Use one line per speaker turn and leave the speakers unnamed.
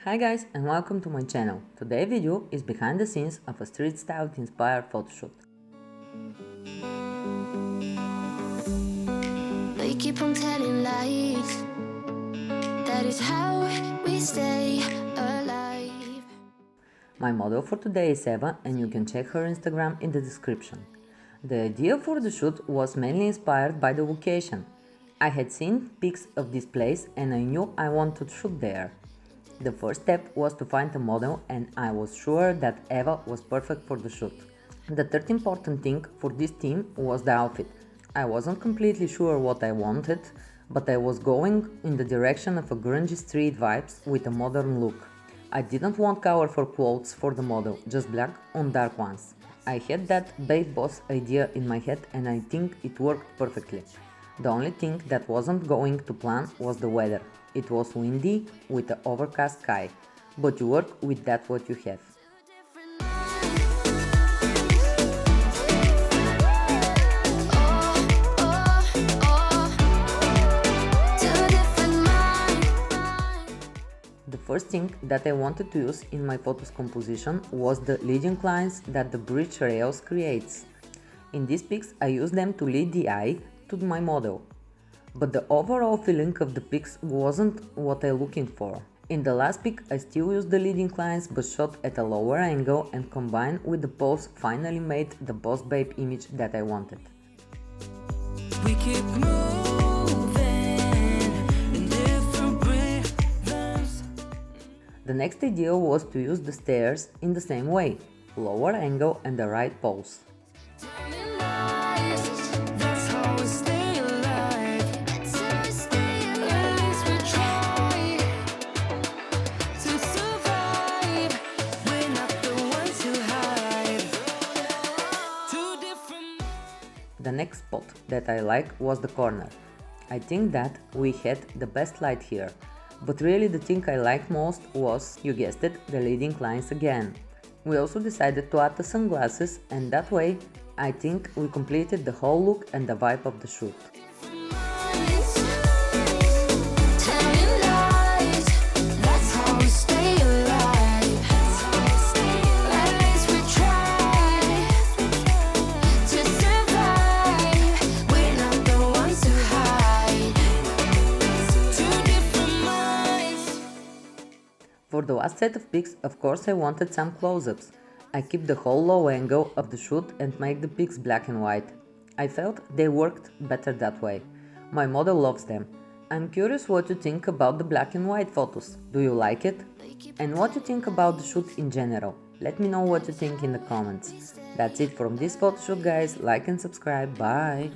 Hi guys and welcome to my channel. Today's video is behind the scenes of a street style inspired photoshoot.
We keep on telling lies. That is how we stay alive.
My model for today is Eva and you can check her Instagram in the description. The idea for the shoot was mainly inspired by the location. I had seen pics of this place and I knew I wanted to shoot there. The first step was to find a model and I was sure that Eva was perfect for the shoot. The third important thing for this team was the outfit. I wasn't completely sure what I wanted, but I was going in the direction of a grungy street vibes with a modern look. I didn't want colorful clothes for the model, just black on dark ones. I had that babe boss idea in my head and I think it worked perfectly. The only thing that wasn't going to plan was the weather. It was windy with an overcast sky, but you work with that what you have. The first thing that I wanted to use in my photos composition was the leading lines that the bridge rails creates. In these pics I used them to lead the eye to my model. But the overall feeling of the pics wasn't what I'm looking for. In the last pic I still used the leading lines but shot at a lower angle and combined with the pose finally made the boss babe image that I wanted.
We keep moving in different rhythms.
The next idea was to use the stairs in the same way, lower angle and the right pose. The next spot that I like was the corner. I think that we had the best light here, but really the thing I liked most was, you guessed it, the leading lines again. We also decided to add the sunglasses and that way I think we completed the whole look and the vibe of the shoot. For the last set of pics, of course I wanted some close-ups. I keep the whole low angle of the shoot and make the pics black and white. I felt they worked better that way. My model loves them. I'm curious what you think about the black and white photos. Do you like it? And what you think about the shoot in general? Let me know what you think in the comments. That's it from this photoshoot guys, like and subscribe, bye!